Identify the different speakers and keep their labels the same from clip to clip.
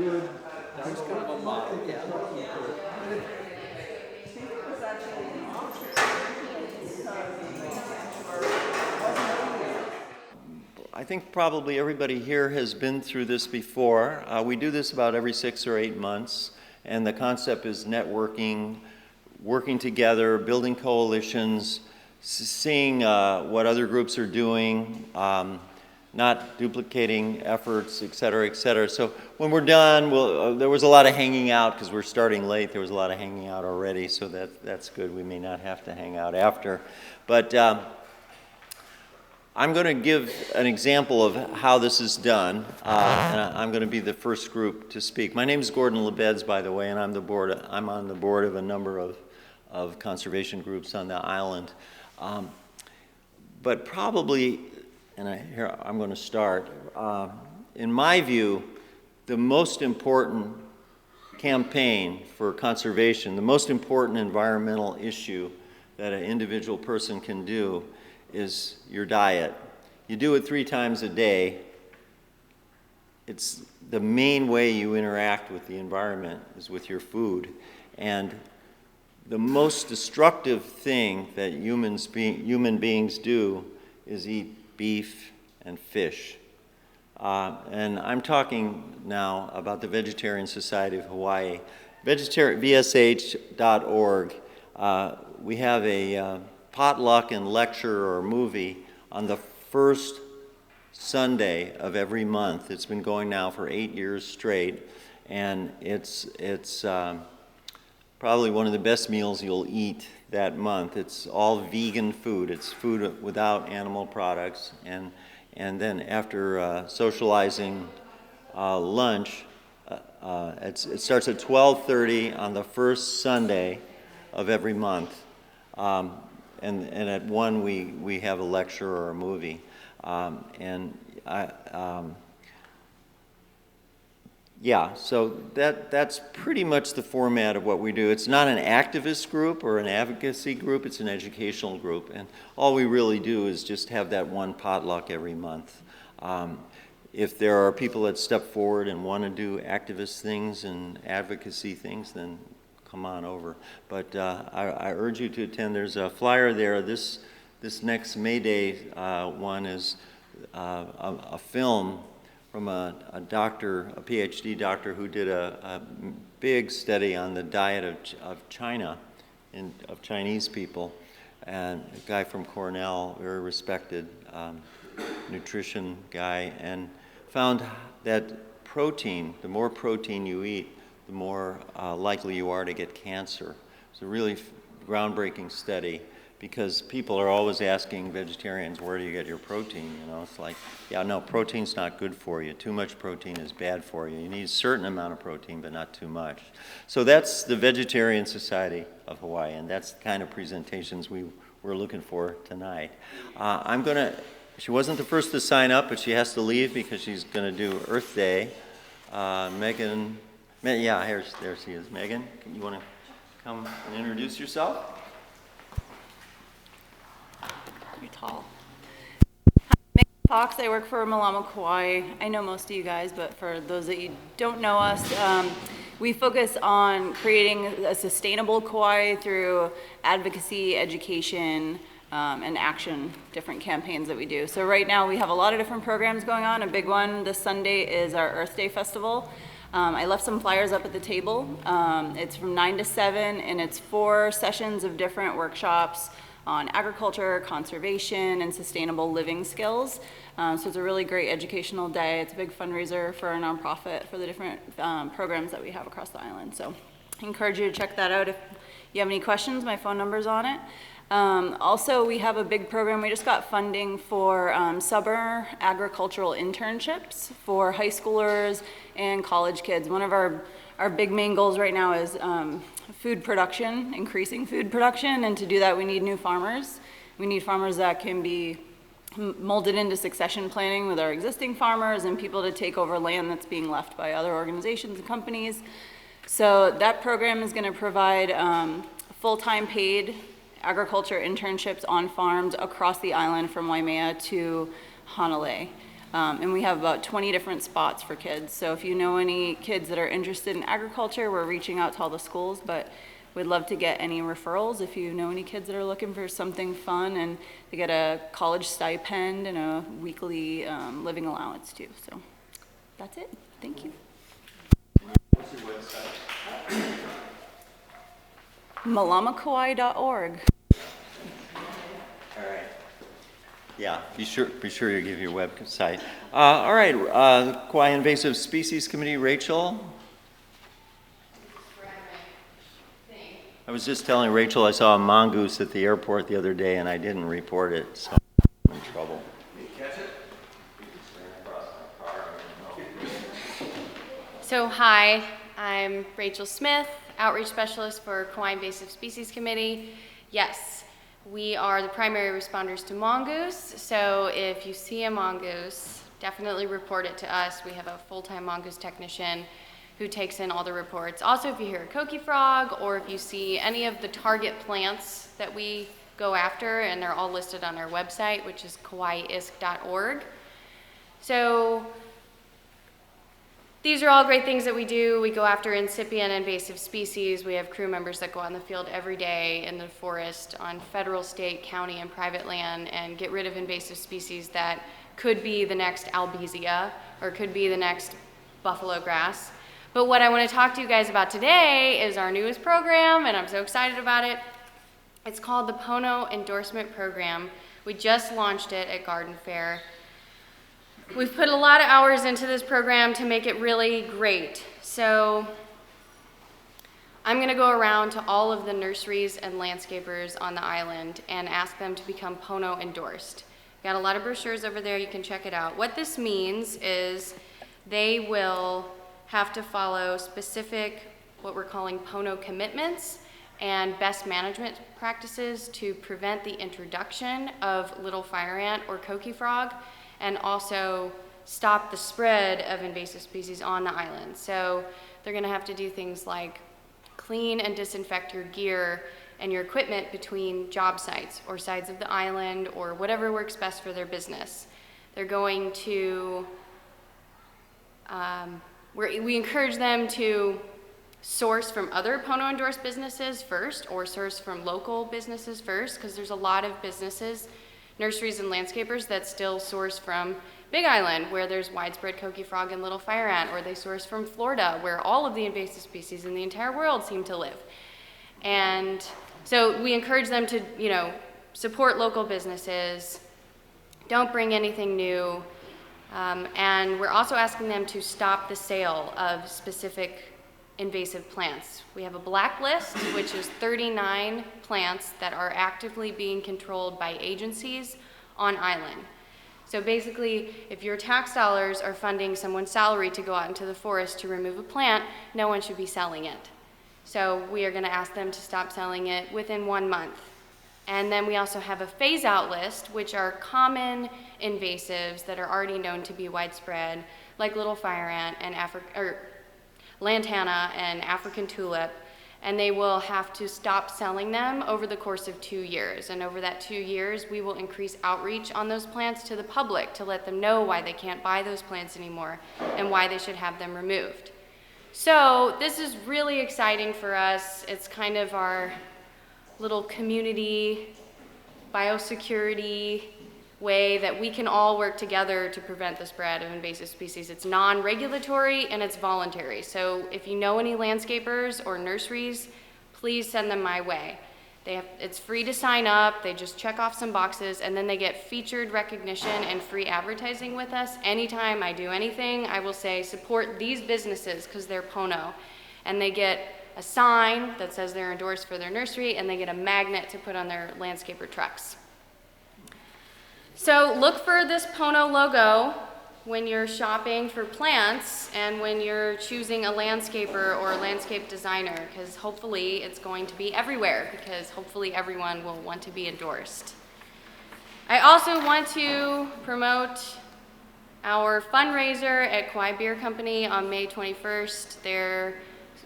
Speaker 1: good. That's kind of a model, yeah. I think probably everybody here has been through this before. We do this about every 6 or 8 months, and the concept is networking, working together, building coalitions, seeing what other groups are doing, not duplicating efforts, et cetera, et cetera. So when we're done, there was a lot of hanging out because we're starting late. There was a lot of hanging out already, so that's good. We may not have to hang out after. But I'm going to give an example of how this is done, and I'm going to be the first group to speak. My name is Gordon Lebeds, by the way, and I'm on the board of a number of conservation groups on the island. But probably, and here I'm going to start, in my view, the most important campaign for conservation, the most important environmental issue that an individual person can do is your diet. You do it 3 times a day. It's the main way you interact with the environment is with your food. And the most destructive thing that human beings do is eat beef and fish. And I'm talking now about the Vegetarian Society of Hawaii. VSH.org, we have a potluck and lecture or movie on the first Sunday of every month. It's been going now for 8 years straight, and it's probably one of the best meals you'll eat that month. It's all vegan food. It's food without animal products, and then after socializing lunch, it starts at 12:30 on the first Sunday of every month. And at 1 we have a lecture or a movie, yeah. So that's pretty much the format of what we do. It's not an activist group or an advocacy group. It's an educational group, and all we really do is just have that one potluck every month. If there are people that step forward and want to do activist things and advocacy things, then come on over. But I urge you to attend. There's a flyer there. This next May Day one is a film from a doctor, a PhD doctor, who did a big study on the diet of China, of Chinese people, and a guy from Cornell, very respected nutrition guy, and found that protein, the more protein you eat, the more likely you are to get cancer. It's a really groundbreaking study, because people are always asking vegetarians, where do you get your protein? You know, it's like, yeah, no, protein's not good for you. Too much protein is bad for you. You need a certain amount of protein, but not too much. So that's the Vegetarian Society of Hawaii, and that's the kind of presentations we're looking for tonight. She wasn't the first to sign up, but she has to leave because she's going to do Earth Day. Megan, yeah, there she is. Megan, you want to come and introduce yourself?
Speaker 2: Pretty tall. Hi, I'm Megan Fox. I work for Malama Kauai. I know most of you guys, but for those that you don't know us, we focus on creating a sustainable Kauai through advocacy, education, and action, different campaigns that we do. So right now we have a lot of different programs going on. A big one this Sunday is our Earth Day Festival. I left some flyers up at the table. It's from 9 to 7, and it's 4 sessions of different workshops on agriculture, conservation, and sustainable living skills. So it's a really great educational day. It's a big fundraiser for our nonprofit for the different programs that we have across the island. So I encourage you to check that out. If you have any questions, my phone number's on it. Also, we have a big program. We just got funding for summer agricultural internships for high schoolers and college kids. One of our big main goals right now is food production, increasing food production, and to do that we need new farmers. We need farmers that can be molded into succession planning with our existing farmers and people to take over land that's being left by other organizations and companies. So that program is going to provide full-time paid agriculture internships on farms across the island from Waimea to Hanalei. And we have about 20 different spots for kids. So if you know any kids that are interested in agriculture, we're reaching out to all the schools, but we'd love to get any referrals if you know any kids that are looking for something fun, and they get a college stipend and a weekly living allowance too. So that's it. Thank you.
Speaker 1: What's your website?
Speaker 2: malamakauai.org.
Speaker 1: All right. Yeah, be sure you give your website. All right, Kauai Invasive Species Committee, Rachel. I was just telling Rachel I saw a mongoose at the airport the other day and I didn't report it, so I'm in trouble. Did you catch it?
Speaker 3: So hi, I'm Rachel Smith, Outreach Specialist for Kauai Invasive Species Committee. Yes, we are the primary responders to mongoose, so if you see a mongoose, definitely report it to us. We have a full-time mongoose technician who takes in all the reports. Also, if you hear a coqui frog, or if you see any of the target plants that we go after, and they're all listed on our website, which is kauaiisc.org. So these are all great things that we do. We go after incipient invasive species. We have crew members that go out in the field every day in the forest on federal, state, county, and private land and get rid of invasive species that could be the next albizia or could be the next buffalo grass. But what I want to talk to you guys about today is our newest program, and I'm so excited about it. It's called the Pono Endorsement Program. We just launched it at Garden Fair. We've put a lot of hours into this program to make it really great. So I'm going to go around to all of the nurseries and landscapers on the island and ask them to become Pono endorsed. Got a lot of brochures over there, you can check it out. What this means is they will have to follow specific, what we're calling Pono commitments and best management practices to prevent the introduction of little fire ant or coqui frog, and also stop the spread of invasive species on the island. So they're gonna have to do things like clean and disinfect your gear and your equipment between job sites or sides of the island or whatever works best for their business. They're going to, we encourage them to source from other Pono endorsed businesses first, or source from local businesses first, because there's a lot of businesses, nurseries and landscapers that still source from Big Island, where there's widespread coqui frog and little fire ant, or they source from Florida, where all of the invasive species in the entire world seem to live. And so we encourage them to, support local businesses, don't bring anything new, and we're also asking them to stop the sale of specific invasive plants. We have a blacklist, which is 39 plants that are actively being controlled by agencies on island. So basically, if your tax dollars are funding someone's salary to go out into the forest to remove a plant, no one should be selling it. So we are going to ask them to stop selling it within 1 month. And then we also have a phase-out list, which are common invasives that are already known to be widespread, like little fire ant and lantana and African tulip, and they will have to stop selling them over the course of 2 years. And over that 2 years, we will increase outreach on those plants to the public to let them know why they can't buy those plants anymore and why they should have them removed. So this is really exciting for us. It's kind of our little community biosecurity way that we can all work together to prevent the spread of invasive species. It's non-regulatory and it's voluntary. So if you know any landscapers or nurseries, please send them my way. It's free to sign up, they just check off some boxes, and then they get featured recognition and free advertising with us. Anytime I do anything, I will say support these businesses because they're Pono. And they get a sign that says they're endorsed for their nursery, and they get a magnet to put on their landscaper trucks. So look for this Pono logo when you're shopping for plants and when you're choosing a landscaper or a landscape designer, because hopefully it's going to be everywhere, because hopefully everyone will want to be endorsed. I also want to promote our fundraiser at Kauai Beer Company on May 21st. They're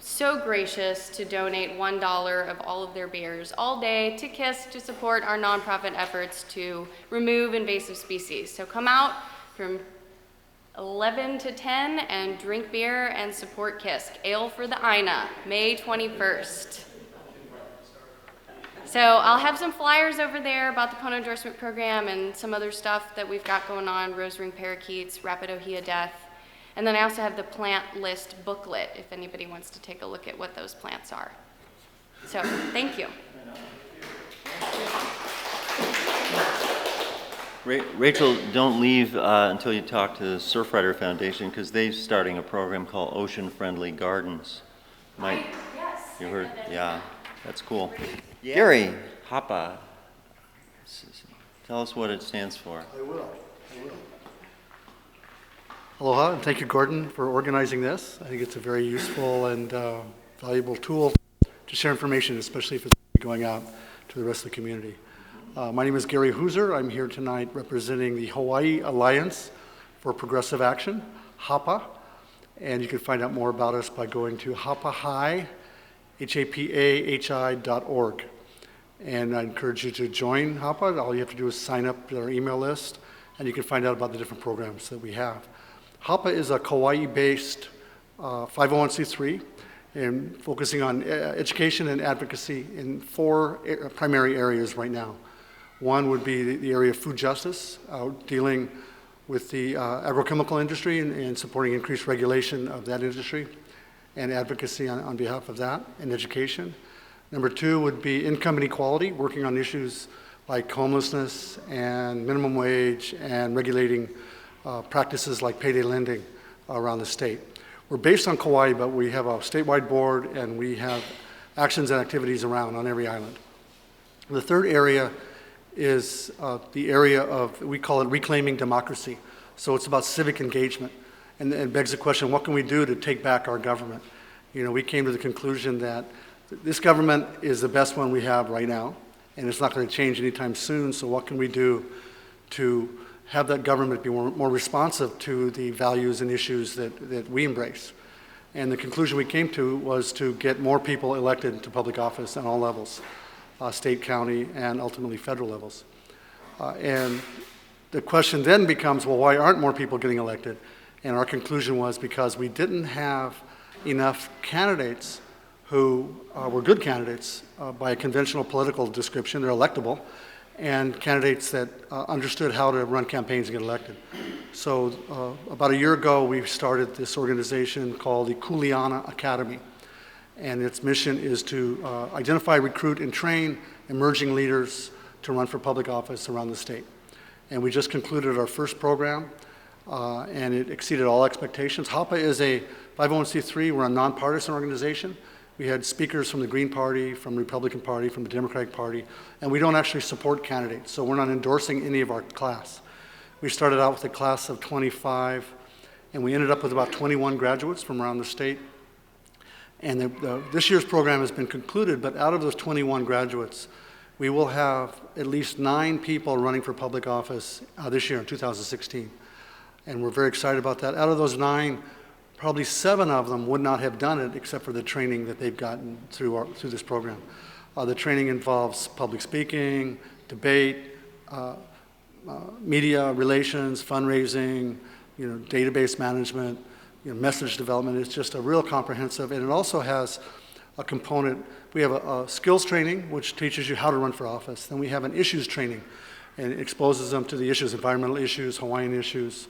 Speaker 3: so gracious to donate $1 of all of their beers all day to KISS to support our nonprofit efforts to remove invasive species. So come out from 11 to 10, and drink beer and support KISS. Ale for the INA, May 21st. So I'll have some flyers over there about the Pono endorsement program and some other stuff that we've got going on, rose ring parakeets, rapid ohia death. And then I also have the plant list booklet if anybody wants to take a look at what those plants are. So thank you.
Speaker 1: Rachel, don't leave until you talk to the Surfrider Foundation, because they're starting a program called Ocean Friendly Gardens.
Speaker 3: Yes.
Speaker 1: You heard? Yeah, that's cool. Yeah. Gary Hapa, tell us what it stands for.
Speaker 4: I will. Aloha, and thank you, Gordon, for organizing this. I think it's a very useful and valuable tool to share information, especially if it's going out to the rest of the community. My name is Gary Hooser. I'm here tonight representing the Hawaii Alliance for Progressive Action, HAPA, and you can find out more about us by going to hapahi, HAPAHI.org. And I encourage you to join HAPA. All you have to do is sign up to our email list, and you can find out about the different programs that we have. HAPA is a Kauai-based 501c3 and focusing on education and advocacy in 4 primary areas right now. One would be the area of food justice, dealing with the agrochemical industry and supporting increased regulation of that industry and advocacy on behalf of that, and education. Number 2 would be income inequality, working on issues like homelessness and minimum wage and regulating practices like payday lending around the state. We're based on Kauai, but we have a statewide board and we have actions and activities around on every island. The third area is the area of, we call it reclaiming democracy. So it's about civic engagement, and it begs the question, what can we do to take back our government? You know, we came to the conclusion that this government is the best one we have right now, and it's not going to change anytime soon, so what can we do to have that government be more responsive to the values and issues that we embrace? And the conclusion we came to was to get more people elected to public office at all levels, state, county, and ultimately federal levels. And the question then becomes, well, why aren't more people getting elected? And our conclusion was because we didn't have enough candidates who were good candidates by a conventional political description, they're electable, and candidates that understood how to run campaigns and get elected. So about a year ago, we started this organization called the Kuleana Academy. And its mission is to identify, recruit, and train emerging leaders to run for public office around the state. And we just concluded our first program, and it exceeded all expectations. HAPA is a 501c3, we're a nonpartisan organization. We had speakers from the Green Party, from the Republican Party, from the Democratic Party, and we don't actually support candidates, so we're not endorsing any of our class. We started out with a class of 25, and we ended up with about 21 graduates from around the state. And this year's program has been concluded, but out of those 21 graduates, we will have at least 9 people running for public office this year in 2016. And we're very excited about that. Out of those 9, probably 7 of them would not have done it except for the training that they've gotten through this program. The training involves public speaking, debate, media relations, fundraising, database management, message development. It's just a real comprehensive, and it also has a component. We have a skills training, which teaches you how to run for office. Then we have an issues training, and it exposes them to the issues, environmental issues, Hawaiian issues,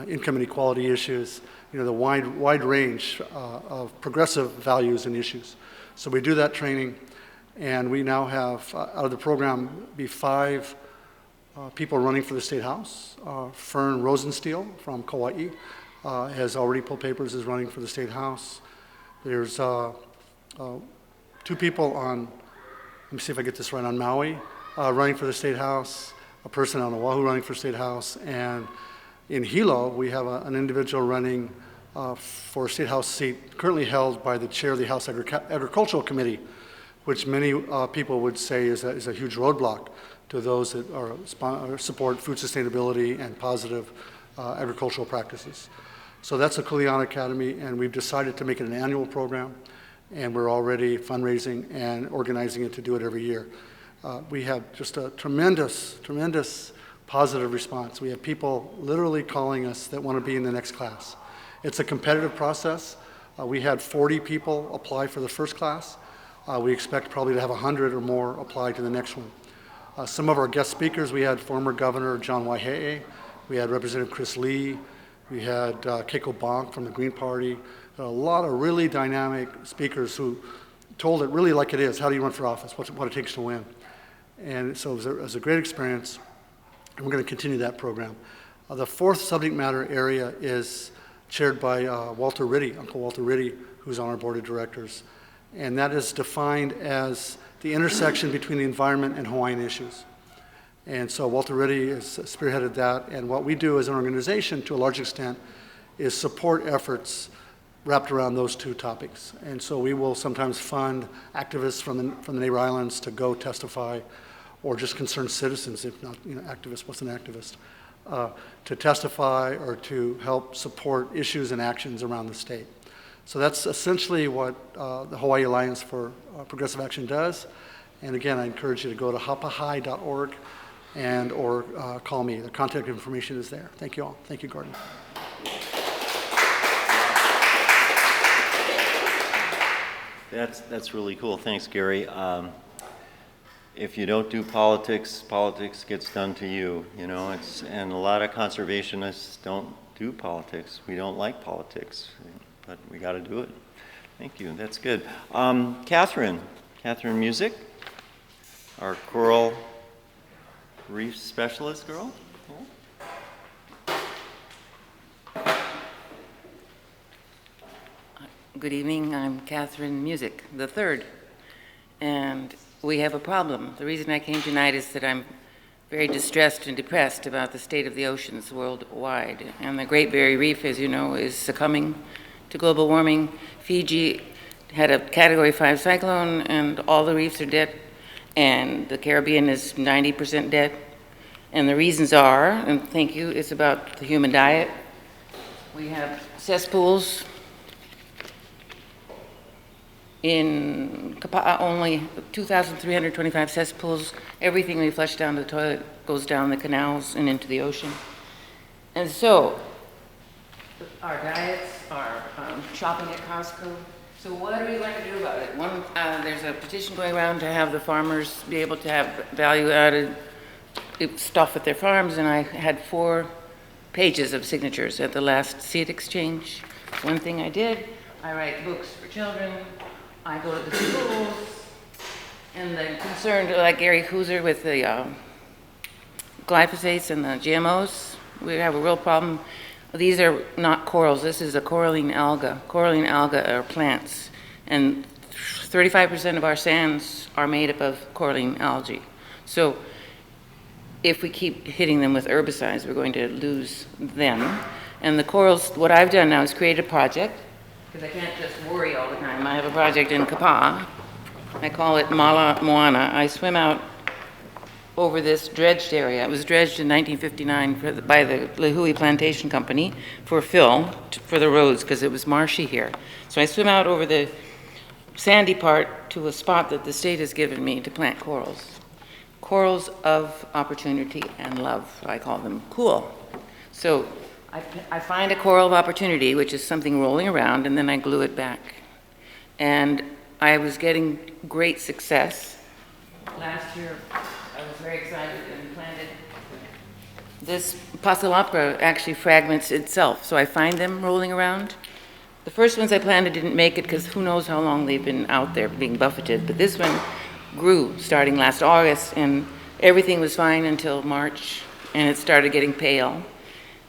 Speaker 4: income inequality issues, the wide range of progressive values and issues. So we do that training, and we now have, out of the program, be 5 people running for the State House. Fern Rosensteel from Kauai has already pulled papers, is running for the State House. There's 2 people on, let me see if I get this right, on Maui, running for the State House, a person on Oahu running for State House, and in Hilo, we have an individual running for a State House seat currently held by the chair of the House Agricultural Committee, which many people would say is a huge roadblock to those that support food sustainability and positive agricultural practices. So that's the Kuleana Academy, and we've decided to make it an annual program, and we're already fundraising and organizing it to do it every year. We have just a tremendous positive response. We have people literally calling us that want to be in the next class. It's a competitive process. We had 40 people apply for the first class. We expect probably to have 100 or more apply to the next one. Some of our guest speakers, we had former Governor John Waihee, we had Representative Chris Lee, we had Keiko Bonk from the Green Party, a lot of really dynamic speakers who told it really like it is. How do you run for office? What it takes to win. And so it was a great experience, and we're going to continue that program. The fourth subject matter area is chaired by Walter Ritty, Uncle Walter Ritty, who's on our board of directors. And that is defined as the intersection between the environment and Hawaiian issues. And so Walter Ritty has spearheaded that, and what we do as an organization, to a large extent, is support efforts wrapped around those two topics. And so we will sometimes fund activists from the neighbor islands to go testify, or just concerned citizens, if not activists, what's an activist, to testify or to help support issues and actions around the state. So that's essentially what the Hawaii Alliance for Progressive Action does. And again, I encourage you to go to hapahai.org and or call me. The contact information is there. Thank you all. Thank you, Gordon.
Speaker 1: That's really cool. Thanks, Gary. If you don't do politics, politics gets done to you. And a lot of conservationists don't do politics. We don't like politics, but we got to do it. Thank you. That's good. Catherine Music, our coral reef specialist girl.
Speaker 5: Good evening, I'm Catherine Music, the third, and we have a problem. The reason I came tonight is that I'm very distressed and depressed about the state of the oceans worldwide, and the Great Barrier Reef, as you know, is succumbing to global warming. Fiji had a Category 5 cyclone, and all the reefs are dead, and the Caribbean is 90% dead, and the reasons are, and thank you, it's about the human diet. We have cesspools. In Kapa'a, only 2,325 cesspools. Everything we flush down the toilet goes down the canals and into the ocean. And so, our diets are shopping at Costco. So what are we going to do about it? There's a petition going around to have the farmers be able to have value-added stuff at their farms, and I had 4 pages of signatures at the last seed exchange. One thing I did, I write books for children. I go to the schools, and the concerned, like Gary Hooser with the glyphosates and the GMOs, we have a real problem. These are not corals. This is a coralline alga. Coralline alga are plants, and 35% of our sands are made up of coralline algae. So if we keep hitting them with herbicides, we're going to lose them. And the corals, what I've done now is create a project, because I can't just worry all the time. I have a project in Kapa'a. I call it Mala Moana. I swim out over this dredged area. It was dredged in 1959 by the Lehui Plantation Company for fill for the roads, because it was marshy here. So I swim out over the sandy part to a spot that the state has given me to plant corals. Corals of opportunity and love, I call them. Cool. So I find a coral of opportunity, which is something rolling around, and then I glue it back. And I was getting great success. Last year, I was very excited and planted. This Passalapra actually fragments itself, so I find them rolling around. The first ones I planted didn't make it because who knows how long they've been out there being buffeted, but this one grew starting last August, and everything was fine until March, and it started getting pale.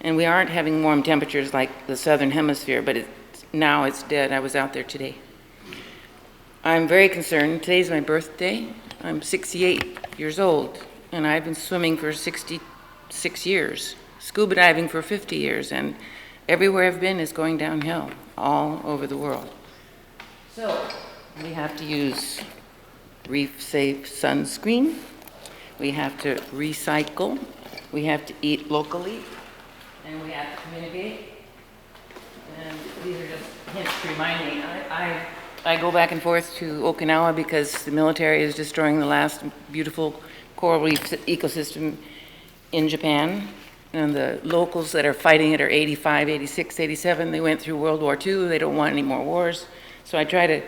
Speaker 5: And we aren't having warm temperatures like the southern hemisphere, but now it's dead. I was out there today. I'm very concerned. Today's my birthday. I'm 68 years old, and I've been swimming for 66 years, scuba diving for 50 years, and everywhere I've been is going downhill all over the world. So we have to use reef-safe sunscreen. We have to recycle. We have to eat locally. And we have to communicate. And these are just hints to remind me. I go back and forth to Okinawa because the military is destroying the last beautiful coral reef ecosystem in Japan, and the locals that are fighting it are 85, 86, 87. They went through World War II. They don't want any more wars. So I try to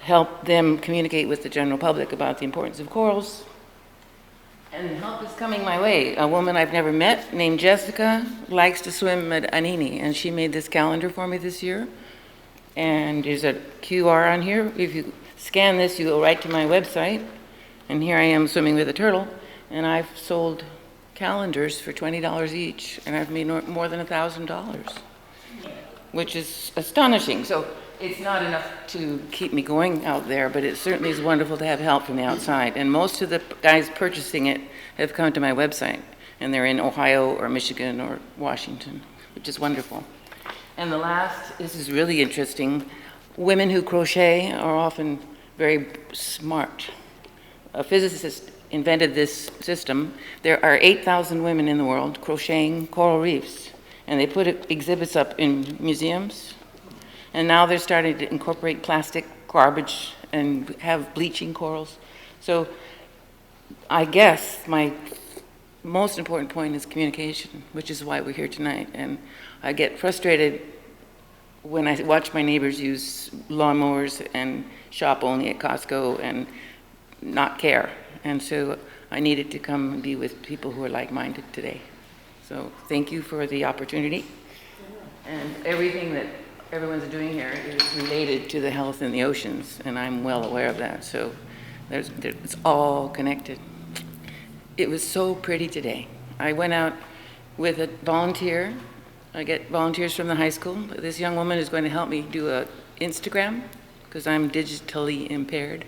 Speaker 5: help them communicate with the general public about the importance of corals. And help is coming my way. A woman I've never met named Jessica likes to swim at Anini, and she made this calendar for me this year. And there's a QR on here. If you scan this, you go right to my website. And here I am swimming with a turtle, and I've sold calendars for $20 each, and I've made more than $1,000, which is astonishing. So it's not enough to keep me going out there, but it certainly is wonderful to have help from the outside. And most of the guys purchasing it have come to my website, and they're in Ohio or Michigan or Washington, which is wonderful. And the last, this is really interesting. Women who crochet are often very smart. A physicist invented this system. There are 8,000 women in the world crocheting coral reefs, and they put exhibits up in museums. And now they're starting to incorporate plastic garbage and have bleaching corals. So I guess my most important point is communication, which is why we're here tonight. And I get frustrated when I watch my neighbors use lawnmowers and shop only at Costco and not care. And so I needed to come and be with people who are like-minded today. So thank you for the opportunity. And everything that everyone's doing here is related to the health in the oceans, and I'm well aware of that. So it's all connected. It was so pretty today. I went out with a volunteer. I get volunteers from the high school. This young woman is going to help me do an Instagram because I'm digitally impaired.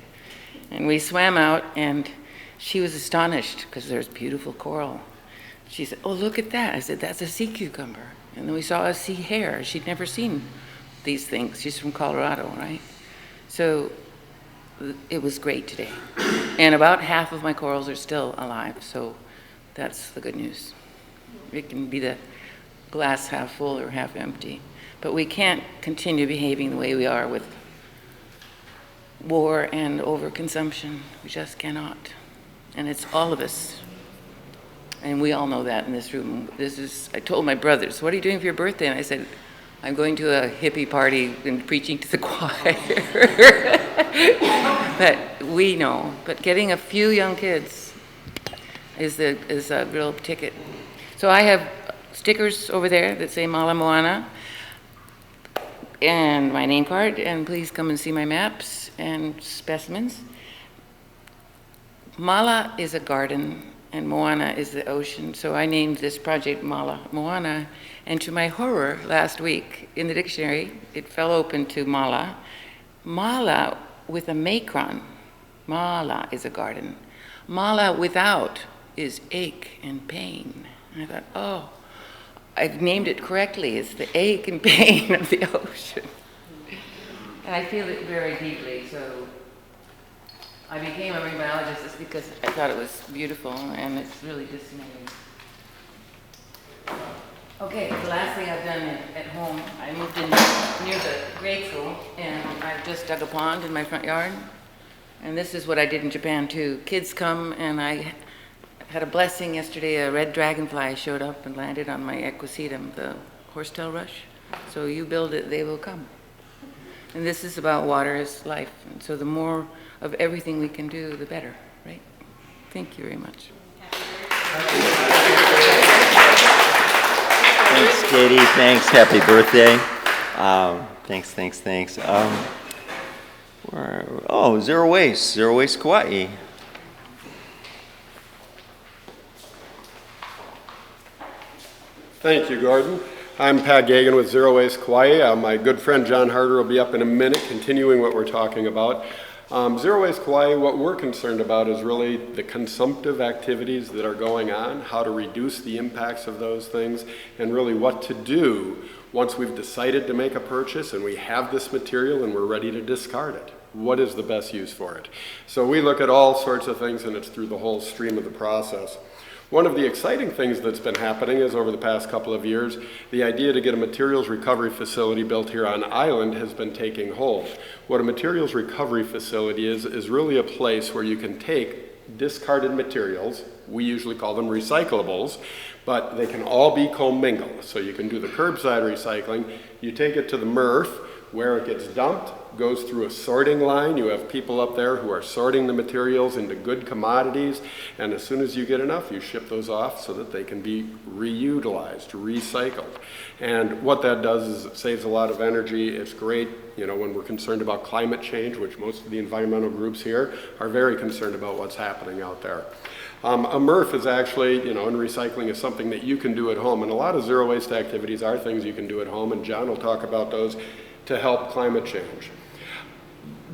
Speaker 5: And we swam out, and she was astonished because there's beautiful coral. She said, "Oh, look at that." I said, "That's a sea cucumber." And then we saw a sea hare. She'd never seen these things. She's from Colorado, right? So it was great today. And about half of my corals are still alive, so that's the good news. It can be the glass half full or half empty. But we can't continue behaving the way we are with war and overconsumption. We just cannot. And it's all of us. And we all know that in this room. I told my brothers, "What are you doing for your birthday?" And I said, "I'm going to a hippie party and preaching to the choir." But we know. But getting a few young kids is a real ticket. So I have stickers over there that say Mala Moana and my name card, and please come and see my maps and specimens. Mala is a garden, and Moana is the ocean. So I named this project Mala Moana. And to my horror, last week in the dictionary, it fell open to Mala. Mala with a macron. Mala is a garden. Mala without is ache and pain. And I thought, oh, I've named it correctly. It's the ache and pain of the ocean. And I feel it very deeply. So I became a marine biologist just because I thought it was beautiful, and it's really dismaying. Okay, the last thing I've done at home, I moved in near the grade school, and I've just dug a pond in my front yard. And this is what I did in Japan too. Kids come, and I had a blessing yesterday. A red dragonfly showed up and landed on my equisetum, the horsetail rush. So you build it, they will come. And this is about water as life. And so the more of everything we can do, the better, right? Thank you very much.
Speaker 1: Thanks, Katie. Thanks. Happy birthday. Thanks. Zero Waste Kauai.
Speaker 6: Thank you, Gordon. I'm Pat Gagan with Zero Waste Kauai. My good friend John Harder will be up in a minute continuing what we're talking about. Zero Waste Kauai, what we're concerned about is really the consumptive activities that are going on, how to reduce the impacts of those things, and really what to do once we've decided to make a purchase and we have this material and we're ready to discard it. What is the best use for it? So we look at all sorts of things, and it's through the whole stream of the process. One of the exciting things that's been happening is over the past couple of years, the idea to get a materials recovery facility built here on island has been taking hold. What a materials recovery facility is really a place where you can take discarded materials. We usually call them recyclables, but they can all be commingled. So you can do the curbside recycling. You take it to the MRF, where it gets dumped, goes through a sorting line. You have people up there who are sorting the materials into good commodities, and as soon as you get enough, you ship those off so that they can be reutilized, recycled. And what that does is it saves a lot of energy. It's great, you know, when we're concerned about climate change, which most of the environmental groups here are very concerned about what's happening out there. A MRF is actually, you know, and recycling is something that you can do at home, and a lot of zero waste activities are things you can do at home, and John will talk about those to help climate change.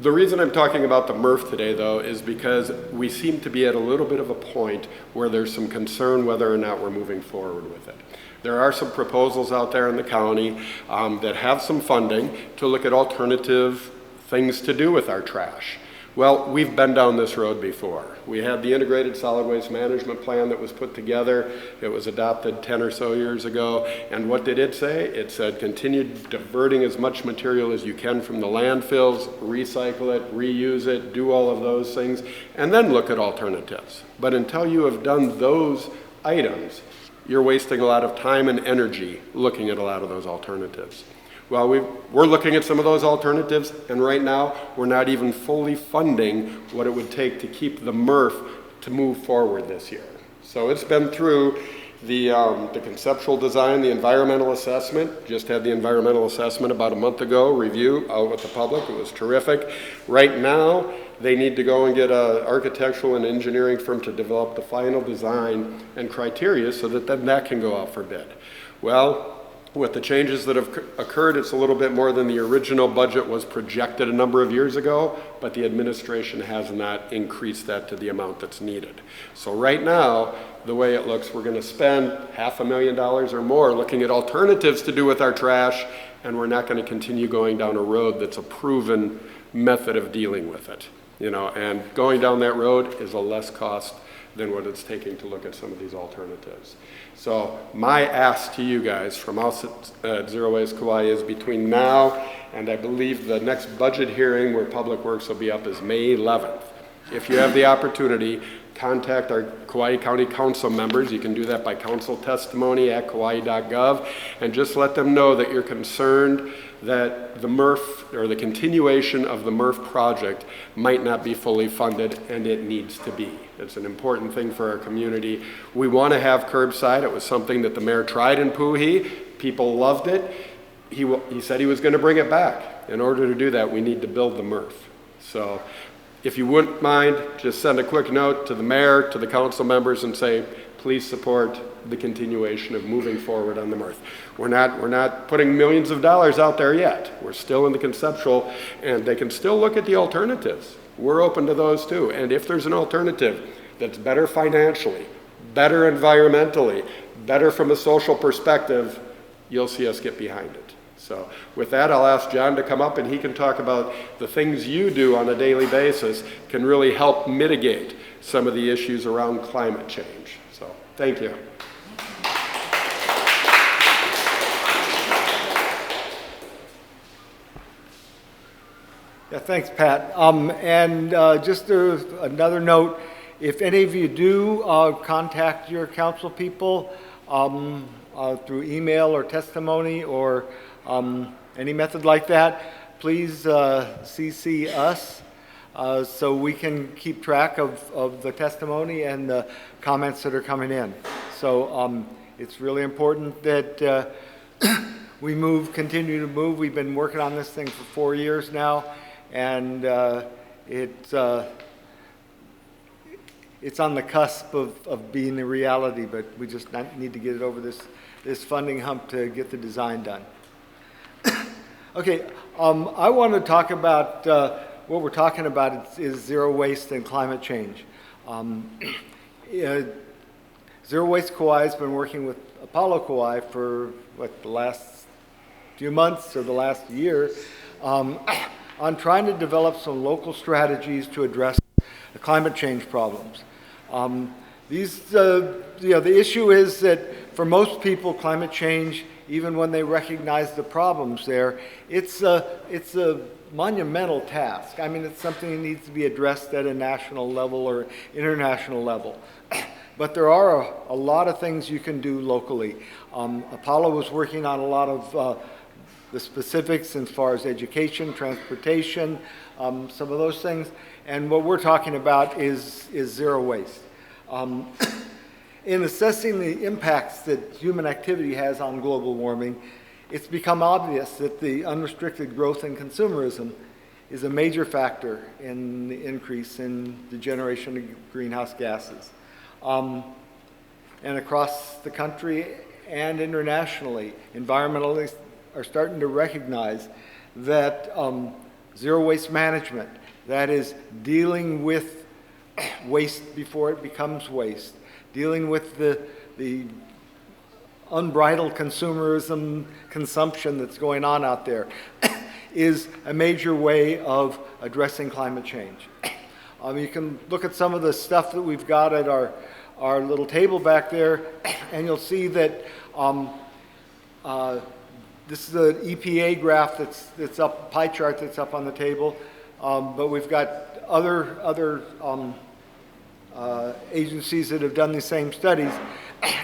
Speaker 6: The reason I'm talking about the MRF today, though, is because we seem to be at a little bit of a point where there's some concern whether or not we're moving forward with it. There are some proposals out there in the county that have some funding to look at alternative things to do with our trash. Well, we've been down this road before. We had the integrated solid waste management plan that was put together. It was adopted 10 or so years ago. And what did it say? It said continue diverting as much material as you can from the landfills, recycle it, reuse it, do all of those things, and then look at alternatives. But until you have done those items, you're wasting a lot of time and energy looking at a lot of those alternatives. Well, we're looking at some of those alternatives, and right now we're not even fully funding what it would take to keep the MRF to move forward this year. So it's been through the conceptual design, the environmental assessment. Just had the environmental assessment about a month ago, review out with the public. It was terrific. Right now, they need to go and get an architectural and engineering firm to develop the final design and criteria so that then that can go out for bid. Well, with the changes that have occurred, it's a little bit more than the original budget was projected a number of years ago, but the administration has not increased that to the amount that's needed. So right now, the way it looks, we're going to spend $500,000 or more looking at alternatives to do with our trash, and we're not going to continue going down a road that's a proven method of dealing with it. You know, and going down that road is a less cost than what it's taking to look at some of these alternatives. So my ask to you guys from us at Zero Waste Kauai is between now and I believe the next budget hearing where Public Works will be up is May 11th. If you have the opportunity, contact our Kauai County Council members. You can do that by council testimony at kauai.gov, and just let them know that you're concerned that the MRF or the continuation of the MRF project might not be fully funded, and it needs to be. It's an important thing for our community. We want to have curbside. It was something that the mayor tried in Puhi. People loved it. He said he was going to bring it back. In order to do that, we need to build the MRF. So if you wouldn't mind, just send a quick note to the mayor, to the council members, and say, please support the continuation of moving forward on the MRF. We're not putting millions of dollars out there yet. We're still in the conceptual, and they can still look at the alternatives. We're open to those too. And if there's an alternative that's better financially, better environmentally, better from a social perspective, you'll see us get behind it. So with that, I'll ask John to come up, and he can talk about the things you do on a daily basis can really help mitigate some of the issues around climate change. So thank you.
Speaker 7: Yeah, thanks, Pat. Just another note, if any of you do contact your council people through email or testimony or any method like that, please CC us so we can keep track of the testimony and the comments that are coming in. So it's really important that we continue to move. We've been working on this thing for 4 years now, and it's on the cusp of being a reality, but we just need to get it over this funding hump to get the design done. Okay, I want to talk about what we're talking about is zero waste and climate change. Zero Waste Kauai has been working with Apollo Kauai for the last few months or the last year on trying to develop some local strategies to address the climate change problems. The issue is that for most people, climate change even when they recognize the problems there. It's a monumental task. I mean, it's something that needs to be addressed at a national level or international level. But there are a lot of things you can do locally. Apollo was working on a lot of the specifics as far as education, transportation, some of those things. And what we're talking about is zero waste. In assessing the impacts that human activity has on global warming, it's become obvious that the unrestricted growth in consumerism is a major factor in the increase in the generation of greenhouse gases. And across the country and internationally, environmentalists are starting to recognize that zero waste management, that is dealing with waste before it becomes waste, dealing with the unbridled consumerism consumption that's going on out there, is a major way of addressing climate change. You can look at some of the stuff that we've got at our little table back there, and you'll see that this is an EPA graph that's up, pie chart that's up on the table, but we've got other agencies that have done the same studies,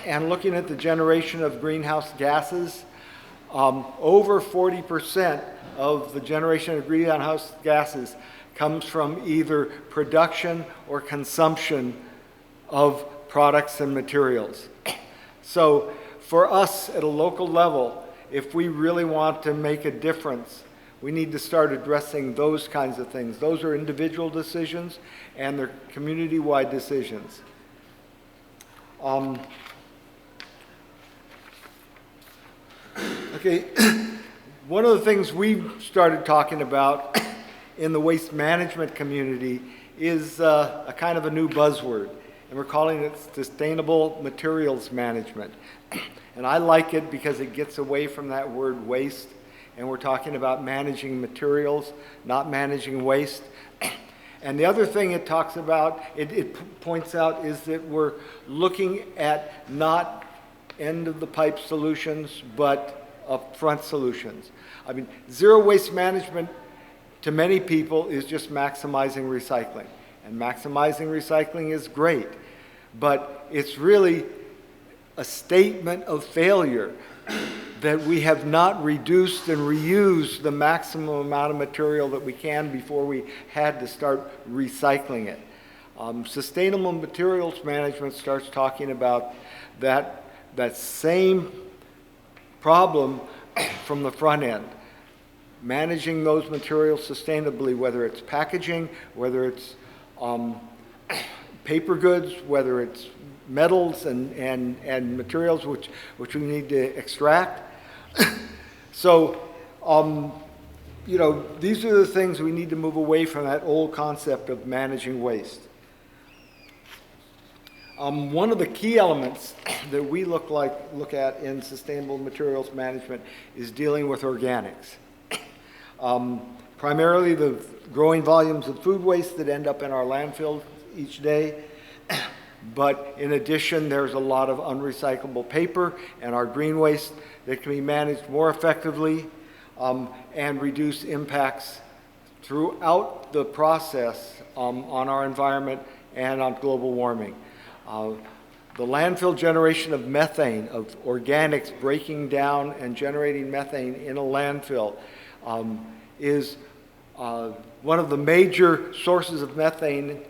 Speaker 7: and looking at the generation of greenhouse gases, over 40% of the generation of greenhouse gases comes from either production or consumption of products and materials. So for us at a local level, if we really want to make a difference, we need to start addressing those kinds of things. Those are individual decisions and they're community-wide decisions. Okay, one of the things we've started talking about in the waste management community is a kind of a new buzzword, and we're calling it sustainable materials management. And I like it because it gets away from that word waste, and we're talking about managing materials, not managing waste. And the other thing it talks about, it points out, is that we're looking at not end-of-the-pipe solutions, but upfront solutions. I mean, zero waste management to many people is just maximizing recycling. And maximizing recycling is great, but it's really a statement of failure that we have not reduced and reused the maximum amount of material that we can before we had to start recycling it. Sustainable materials management starts talking about that same problem from the front end. Managing those materials sustainably, whether it's packaging, whether it's paper goods, whether it's metals and materials which we need to extract. So, you know, these are the things we need to move away from, that old concept of managing waste. One of the key elements that we look at in sustainable materials management is dealing with organics. Primarily the growing volumes of food waste that end up in our landfills each day. But in addition, there's a lot of unrecyclable paper and our green waste that can be managed more effectively and reduce impacts throughout the process on our environment and on global warming. The landfill generation of methane, of organics breaking down and generating methane in a landfill is one of the major sources of methane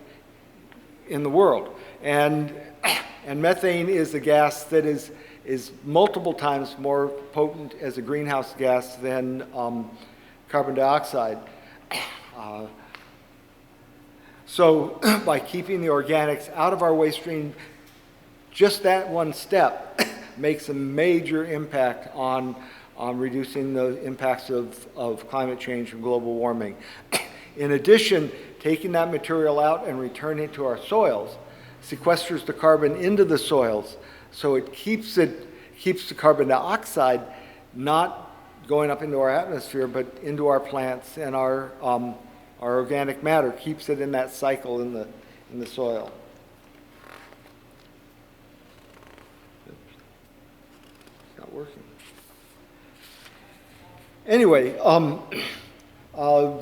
Speaker 7: in the world. And methane is a gas that is multiple times more potent as a greenhouse gas than carbon dioxide. So by keeping the organics out of our waste stream, just that one step makes a major impact on reducing the impacts of climate change and global warming. In addition, taking that material out and returning it to our soils sequesters the carbon into the soils, so it keeps the carbon dioxide not going up into our atmosphere, but into our plants, and our organic matter keeps it in that cycle in the soil. It's not working. Anyway,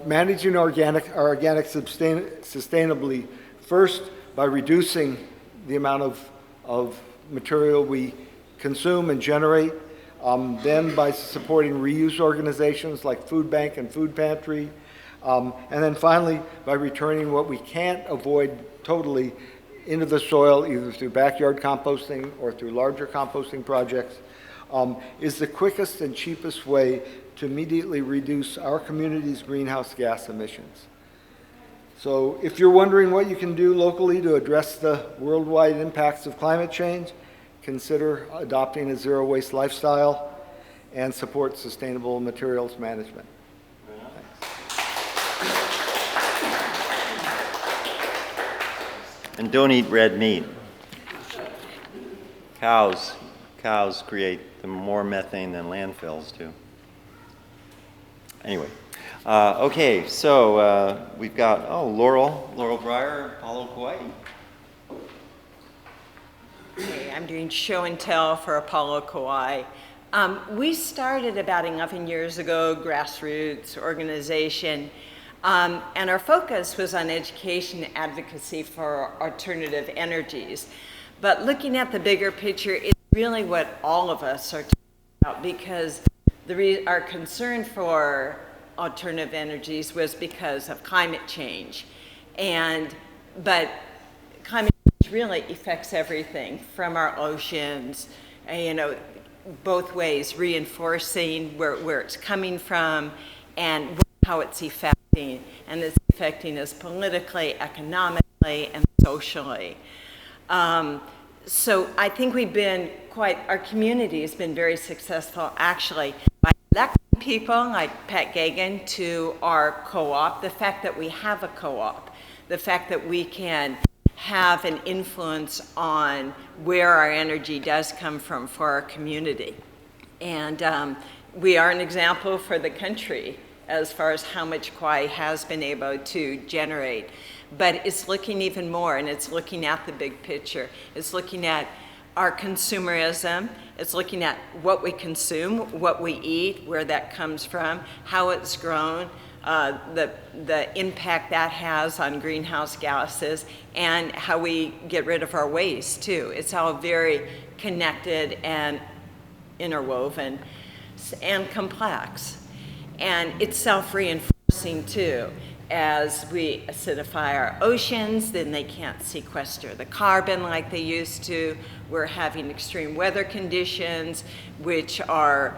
Speaker 7: managing organic sustainably, first by reducing the amount of material we consume and generate, then by supporting reuse organizations like Food Bank and Food Pantry, and then finally by returning what we can't avoid totally into the soil, either through backyard composting or through larger composting projects, is the quickest and cheapest way to immediately reduce our community's greenhouse gas emissions. So if you're wondering what you can do locally to address the worldwide impacts of climate change, consider adopting a zero-waste lifestyle and support sustainable materials management.
Speaker 1: And don't eat red meat. Cows create more methane than landfills do. Anyway, okay, so we've got, Laurel Breyer, Apollo Kauai.
Speaker 8: Hey, I'm doing show and tell for Apollo Kauai. We started about 11 years ago, grassroots organization, and our focus was on education and advocacy for alternative energies. But looking at the bigger picture, it's really what all of us are talking about, because our concern for alternative energies was because of climate change. But climate change really affects everything from our oceans, both ways, reinforcing where it's coming from and how it's affecting. And it's affecting us politically, economically, and socially. So I think our community has been very successful actually by electing people like Pat Gagan to our co-op, the fact that we have a co-op, the fact that we can have an influence on where our energy does come from for our community. And we are an example for the country as far as how much Kauai has been able to generate. But it's looking even more, and it's looking at the big picture. It's looking at our consumerism. It's looking at what we consume, what we eat, where that comes from, how it's grown, the impact that has on greenhouse gases, and how we get rid of our waste, too. It's all very connected and interwoven and complex. And it's self-reinforcing, too. As we acidify our oceans, then they can't sequester the carbon like they used to. We're having extreme weather conditions, which are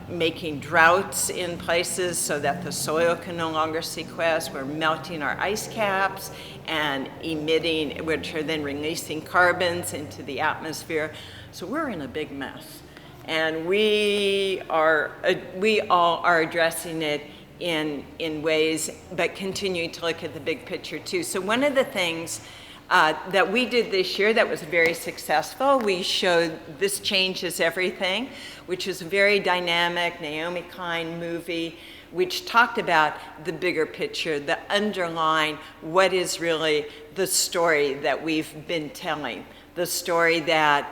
Speaker 8: making droughts in places so that the soil can no longer sequester. We're melting our ice caps and emitting, which are then releasing carbons into the atmosphere. So we're in a big mess. And we all are addressing it in ways, but continuing to look at the big picture too. So one of the things that we did this year that was very successful, we showed This Changes Everything, which is a very dynamic Naomi Klein movie, which talked about the bigger picture, the underlying, what is really the story that we've been telling, the story that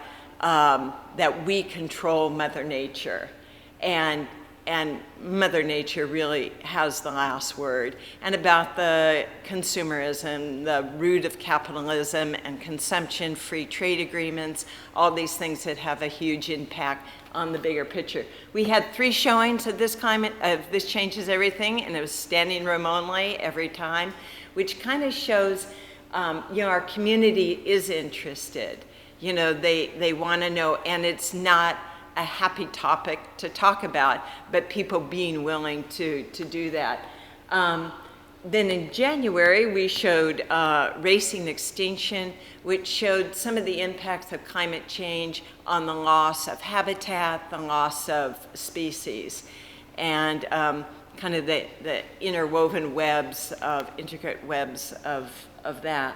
Speaker 8: we control Mother Nature. And Mother Nature really has the last word. And about the consumerism, the root of capitalism and consumption, free trade agreements, all these things that have a huge impact on the bigger picture. We had 3 showings of This Changes Everything, and it was standing room only every time, which kind of shows, our community is interested. They want to know, and it's not a happy topic to talk about, but people being willing to do that. Then in January, we showed Racing Extinction, which showed some of the impacts of climate change on the loss of habitat, the loss of species, and kind of the interwoven webs of, intricate webs of that.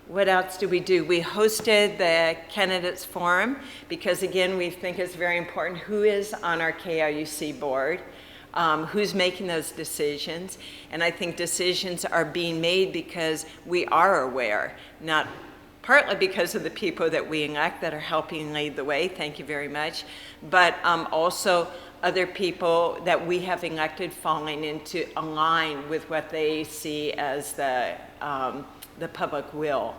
Speaker 8: What else do? We hosted the Candidates Forum because, again, we think it's very important who is on our KIUC board, who's making those decisions. And I think decisions are being made because we are aware, not partly because of the people that we elect that are helping lead the way, thank you very much, but also other people that we have elected falling into align with what they see as the public will.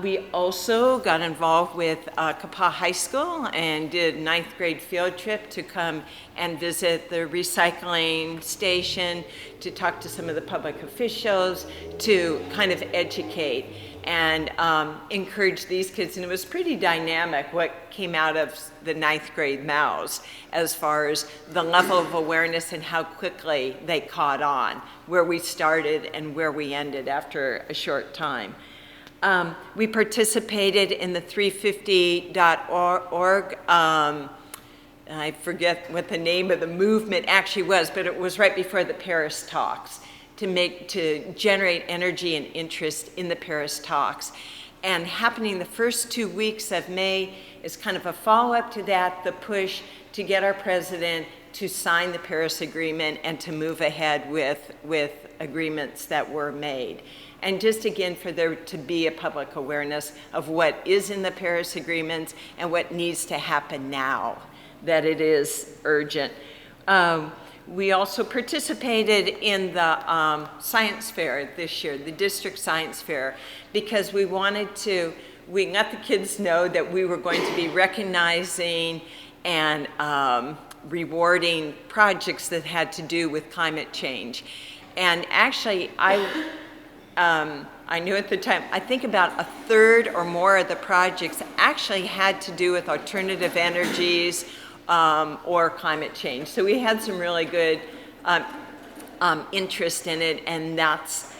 Speaker 8: We also got involved with Kauai High School and did 9th grade field trip to come and visit the recycling station, to talk to some of the public officials, to kind of educate and encourage these kids. And it was pretty dynamic what came out of the 9th grade mouths as far as the level of awareness and how quickly they caught on, where we started and where we ended after a short time. We participated in the 350.org, I forget what the name of the movement actually was, but it was right before the Paris talks, to generate energy and interest in the Paris talks. And happening the first 2 weeks of May is kind of a follow-up to that, the push to get our president to sign the Paris Agreement and to move ahead with agreements that were made. And just again, for there to be a public awareness of what is in the Paris Agreements and what needs to happen now, that it is urgent. We also participated in the science fair this year, the district science fair, because we let the kids know that we were going to be recognizing and rewarding projects that had to do with climate change. And actually, I knew at the time, I think about a third or more of the projects actually had to do with alternative energies or climate change. So we had some really good interest in it, and that's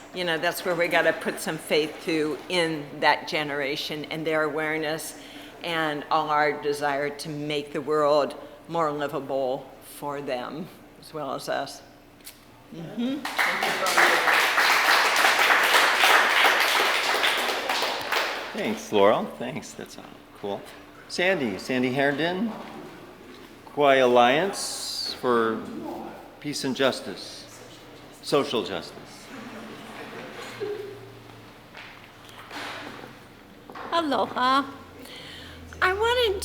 Speaker 8: where we got to put some faith to in that generation and their awareness and all our desire to make the world more livable for them as well as us. Mm-hmm.
Speaker 1: Thanks, Laurel. Thanks. That's cool. Sandy Herndon, Kauai Alliance for Peace and Justice, Social Justice.
Speaker 9: Aloha. I wanted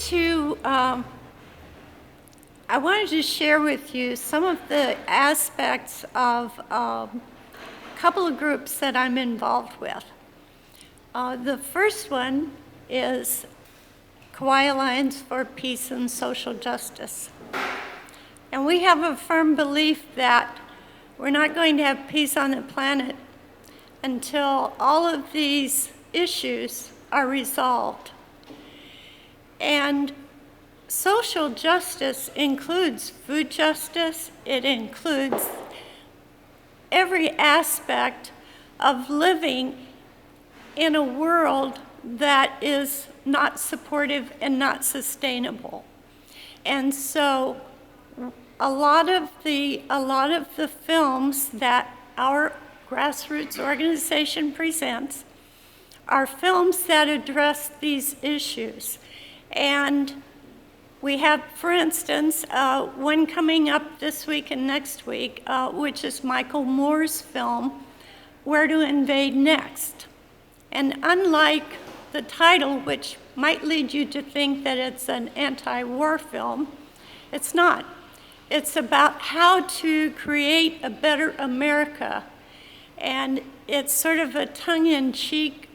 Speaker 9: to share with you some of the aspects of a couple of groups that I'm involved with. The first one is Kauai Alliance for Peace and Social Justice. And we have a firm belief that we're not going to have peace on the planet until all of these issues are resolved. And social justice includes food justice, it includes every aspect of living in a world that is not supportive and not sustainable. And so a lot of the films that our grassroots organization presents are films that address these issues. And we have, for instance, one coming up this week and next week, which is Michael Moore's film, Where to Invade Next. And unlike the title, which might lead you to think that it's an anti-war film, it's not. It's about how to create a better America. And it's sort of a tongue-in-cheek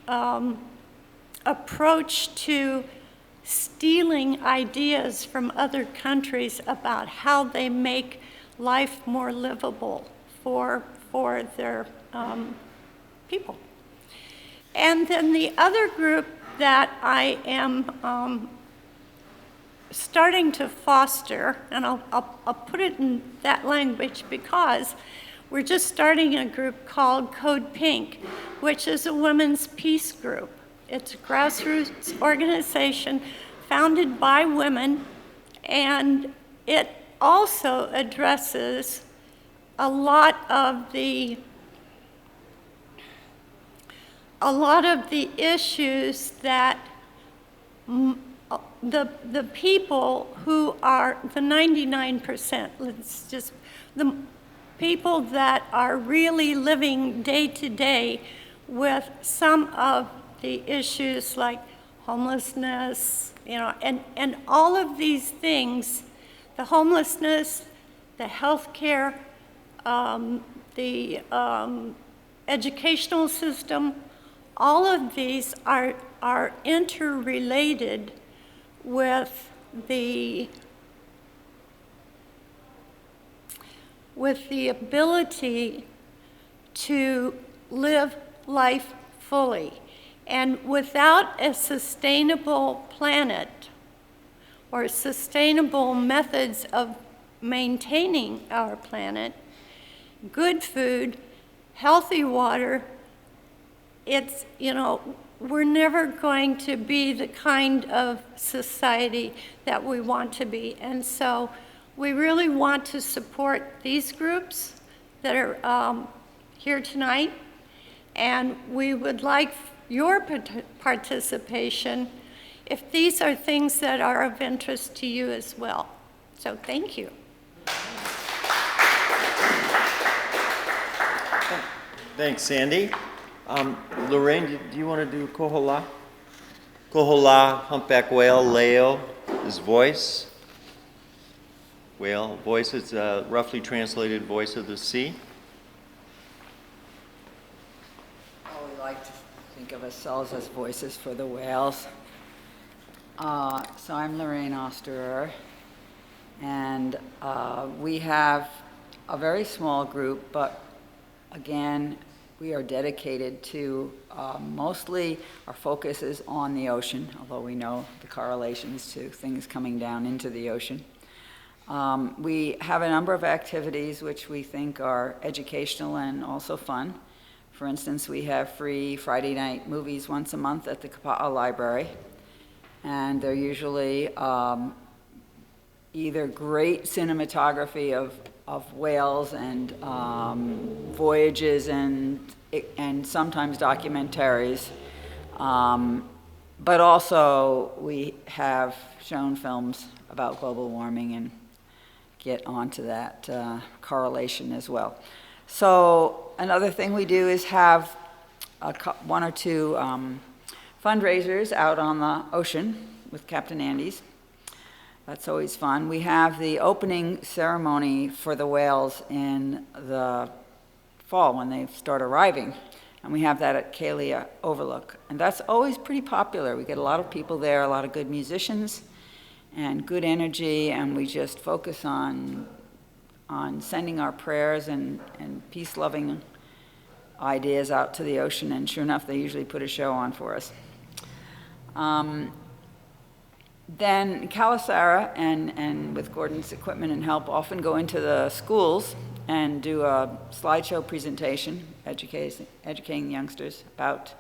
Speaker 9: approach to stealing ideas from other countries about how they make life more livable for their people. And then the other group that I am starting to foster, and I'll put it in that language because we're just starting a group called Code Pink, which is a women's peace group. It's a grassroots organization founded by women, and it also addresses a lot of the issues that the people who are the 99%, the people that are really living day to day with some of the issues like homelessness, and all of these things the homelessness, the healthcare, the educational system, all of these are interrelated with the ability to live life fully. And without a sustainable planet or sustainable methods of maintaining our planet, good food, healthy water, it's, you know, we're never going to be the kind of society that we want to be. And so we really want to support these groups that are here tonight, and we would like your participation if these are things that are of interest to you as well. So thank you.
Speaker 1: Thanks, Sandy. Lorraine, do you want to do Kohola? Kohola, humpback whale, leo is voice. Whale, voice is roughly translated voice of the sea.
Speaker 10: We like to think of ourselves as voices for the whales. So I'm Lorraine Osterer, and we have a very small group, but again, we are dedicated to mostly our focus is on the ocean, although we know the correlations to things coming down into the ocean. We have a number of activities which we think are educational and also fun. For instance, we have free Friday night movies once a month at the Kapa'a Library, and they're usually either great cinematography of whales and voyages and sometimes documentaries, but also we have shown films about global warming and get onto that correlation as well. So another thing we do is have one or two fundraisers out on the ocean with Captain Andy's. That's always fun. We have the opening ceremony for the whales in the fall when they start arriving, and we have that at Kalia Overlook. And that's always pretty popular. We get a lot of people there, a lot of good musicians and good energy, and we just focus on sending our prayers and peace-loving ideas out to the ocean, and sure enough, they usually put a show on for us. Then Kalasara and with Gordon's equipment and help often go into the schools and do a slideshow presentation, educating the youngsters about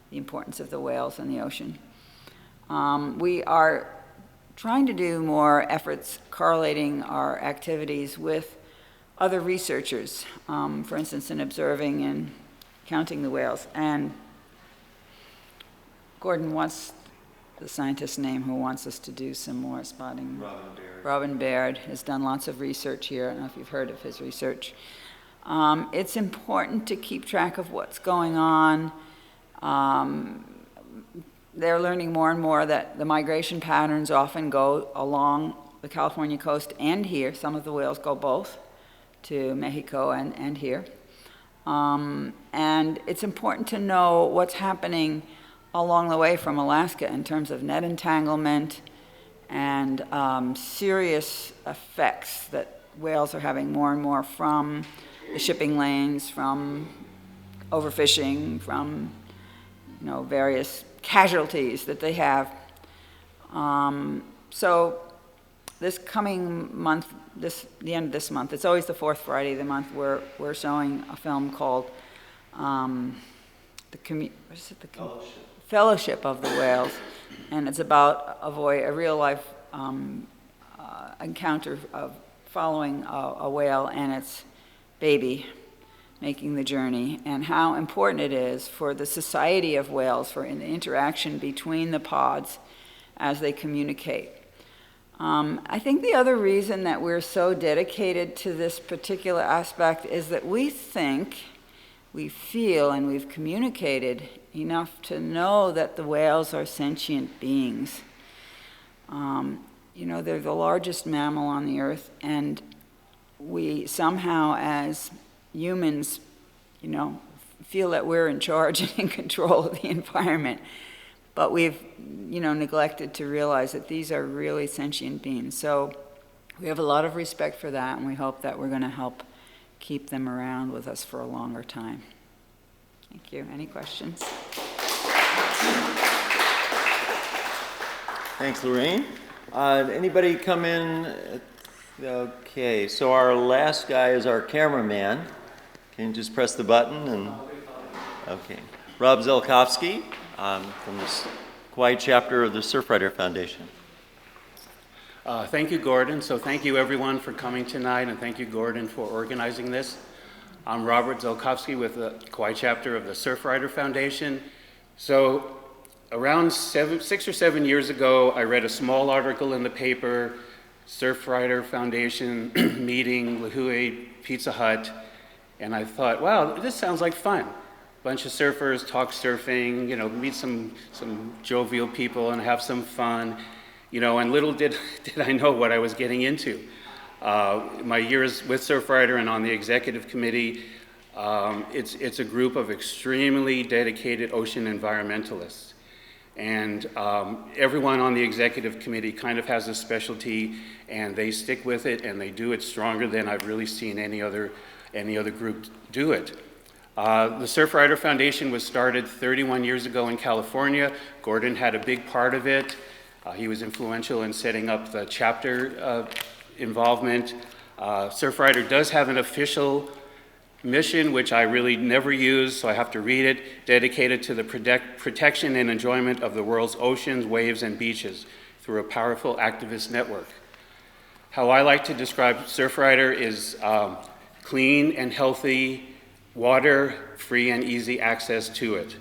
Speaker 10: the importance of the whales and the ocean. We are trying to do more efforts correlating our activities with other researchers, for instance, in observing and counting the whales. And Gordon wants the scientist's name who wants us to do some more spotting.
Speaker 1: Robin Baird.
Speaker 10: Robin Baird has done lots of research here. I don't know if you've heard of his research. It's important to keep track of what's going on. They're learning more and more that the migration patterns often go along the California coast and here. Some of the whales go both to Mexico and here. And it's important to know what's happening along the way from Alaska in terms of net entanglement and serious effects that whales are having more and more from the shipping lanes, from overfishing, from various casualties that they have. So this coming month, the end of this month, it's always the fourth Friday of the month, we're showing a film called Fellowship of the Whales, and it's about a real life encounter of following a whale and its baby making the journey, and how important it is for the society of whales, for the interaction between the pods as they communicate. I think the other reason that we're so dedicated to this particular aspect is that we feel, and we've communicated enough to know that the whales are sentient beings. you know, they're the largest mammal on the earth, and we somehow, as humans, you know, feel that we're in charge and in control of the environment. But we've, you know, neglected to realize that these are really sentient beings. So we have a lot of respect for that, and we hope that we're going to help keep them around with us for a longer time. Thank you. Any questions?
Speaker 1: Thanks, Lorraine. Anybody come in? Okay, so our last guy is our cameraman. Can you just press the button and, okay. Rob Zelkowski from the Kauai chapter of the Surfrider Foundation.
Speaker 11: Thank you, Gordon. So thank you, everyone, for coming tonight, and thank you, Gordon, for organizing this. I'm Robert Zelkowski with the Kauai chapter of the Surfrider Foundation. So around 6 or 7 years ago, I read a small article in the paper, Surfrider Foundation meeting, Lihue Pizza Hut, and I thought, wow, this sounds like fun. Bunch of surfers talk surfing, you know, meet some jovial people and have some fun, you know, and little did I know what I was getting into. My years with Surfrider and on the executive committee, it's a group of extremely dedicated ocean environmentalists. And everyone on the executive committee kind of has a specialty, and they stick with it, and they do it stronger than I've really seen any other group do it. The Surfrider Foundation was started 31 years ago in California. Gordon had a big part of it. He was influential in setting up the chapter involvement. Surfrider does have an official mission, which I really never use, so I have to read it, dedicated to the protection and enjoyment of the world's oceans, waves, and beaches through a powerful activist network. How I like to describe Surfrider is clean and healthy water, free and easy access to it.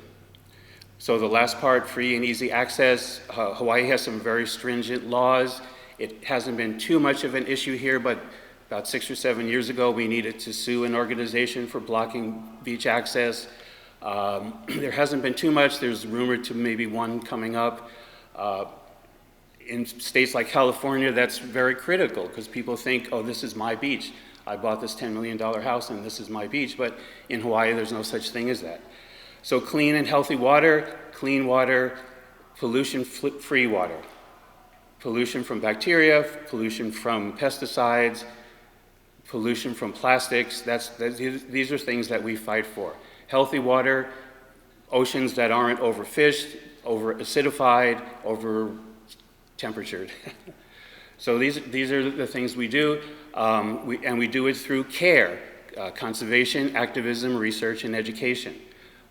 Speaker 11: So the last part, free and easy access, Hawaii has some very stringent laws. It hasn't been too much of an issue here, but about 6 or 7 years ago, we needed to sue an organization for blocking beach access. There hasn't been too much. There's rumored to maybe one coming up. In states like California, that's very critical because people think, oh, this is my beach. I bought this $10 million house and this is my beach, but in Hawaii, there's no such thing as that. So clean and healthy water, clean water, pollution-free water. Pollution from bacteria, pollution from pesticides, pollution from plastics, these are things that we fight for. Healthy water, oceans that aren't overfished, over-acidified, over-temperatured. So these are the things we do, and we do it through CARE, conservation, activism, research, and education.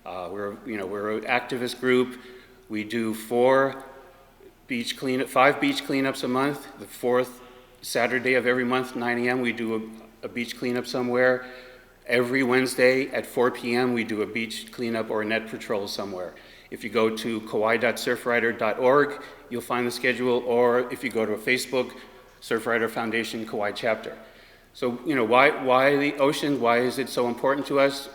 Speaker 11: We're an activist group. We do 5 beach cleanups a month. The 4th Saturday of every month, 9 a.m., we do a beach cleanup somewhere. Every Wednesday at 4 p.m., we do a beach cleanup or a net patrol somewhere. If you go to kauai.surfrider.org, you'll find the schedule, or if you go to Facebook, Surfrider Foundation Kauai chapter. So, you know, why the ocean? Why is it so important to us?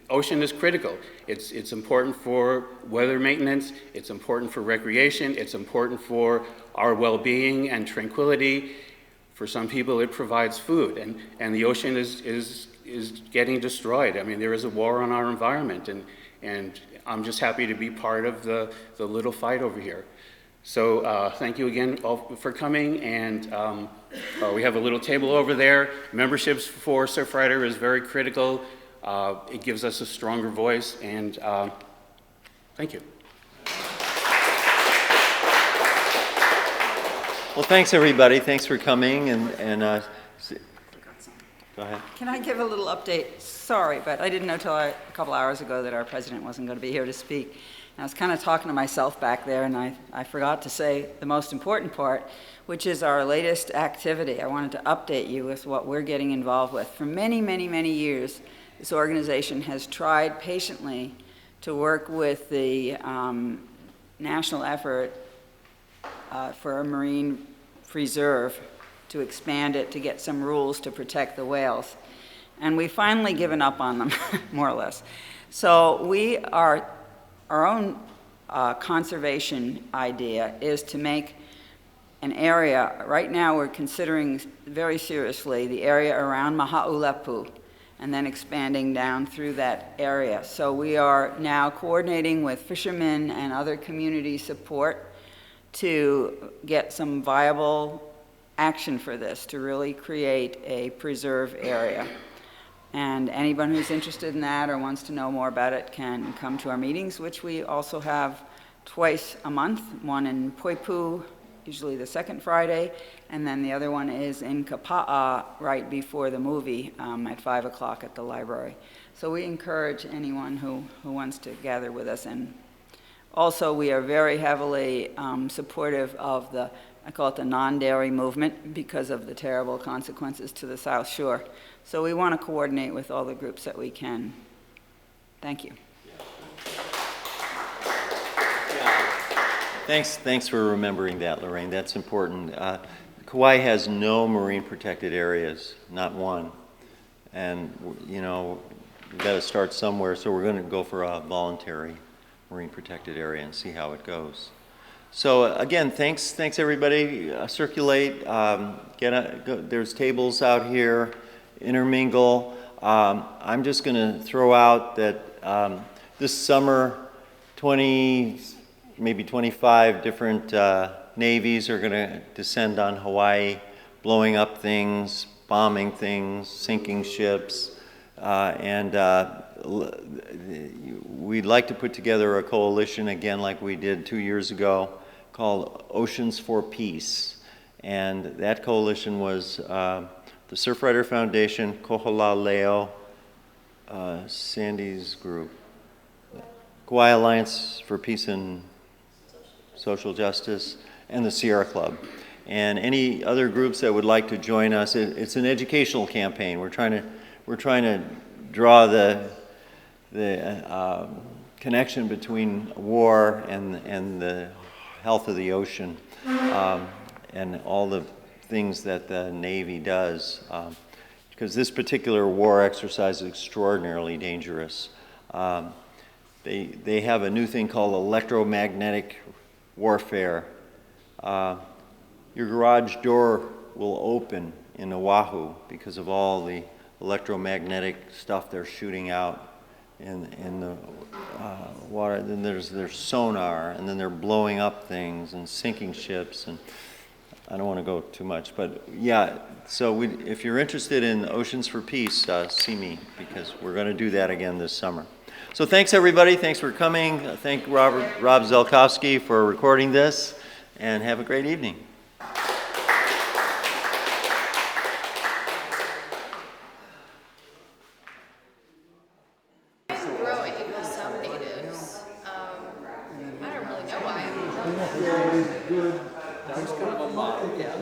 Speaker 11: Ocean is critical. It's important for weather maintenance. It's important for recreation. It's important for our well-being and tranquility. For some people, it provides food, and the ocean is getting destroyed. I mean, there is a war on our environment, and I'm just happy to be part of the little fight over here. So thank you again all for coming, and we have a little table over there. Memberships for Surfrider is very critical. It gives us a stronger voice, and thank you.
Speaker 1: Well, thanks, everybody. Thanks for coming, and go ahead.
Speaker 10: Can I give a little update? Sorry, but I didn't know till a couple hours ago that our president wasn't going to be here to speak. And I was kind of talking to myself back there, and I forgot to say the most important part, which is our latest activity. I wanted to update you with what we're getting involved with. For many, many, many years, this organization has tried patiently to work with the national effort for a marine preserve, to expand it, to get some rules to protect the whales. And we've finally given up on them, more or less. So our own conservation idea is to make an area, right now we're considering very seriously the area around Mahaulepu, and then expanding down through that area. So we are now coordinating with fishermen and other community support to get some viable action for this, to really create a preserve area. And anyone who's interested in that or wants to know more about it can come to our meetings, which we also have twice a month, one in Poipu, usually the second Friday, and then the other one is in Kapa'a right before the movie at 5 o'clock at the library. So we encourage anyone who wants to gather with us. And also we are very heavily supportive of the, I call it the non-dairy movement, because of the terrible consequences to the South Shore. So we want to coordinate with all the groups that we can. Thank you.
Speaker 1: Thanks for remembering that, Lorraine. That's important. Kauai has no marine protected areas, not one. And, you know, we've got to start somewhere, so we're going to go for a voluntary marine protected area and see how it goes. So again, thanks everybody. Circulate, there's tables out here, intermingle. I'm just going to throw out that this summer, maybe 25 different navies are going to descend on Hawaii, blowing up things, bombing things, sinking ships, and we'd like to put together a coalition again like we did 2 years ago called Oceans for Peace. And that coalition was the Surfrider Foundation, Koholaleo, Sandy's group, Kauai Alliance for Peace and Social Justice, and the Sierra Club. And any other groups that would like to join us, it's an educational campaign. We're trying to draw the connection between war and the health of the ocean, and all the things that the Navy does, because this particular war exercise is extraordinarily dangerous. They have a new thing called electromagnetic warfare. Your garage door will open in Oahu because of all the electromagnetic stuff they're shooting out in the water. Then there's sonar, and then they're blowing up things and sinking ships, and I don't want to go too much, but yeah, so if you're interested in Oceans for Peace, see me, because we're going to do that again this summer. So thanks everybody, thanks for coming. Thank Rob Zelkowski for recording this, and have a great evening.
Speaker 3: Growing with some natives. I don't really know why.
Speaker 4: That's kind of a model, yeah.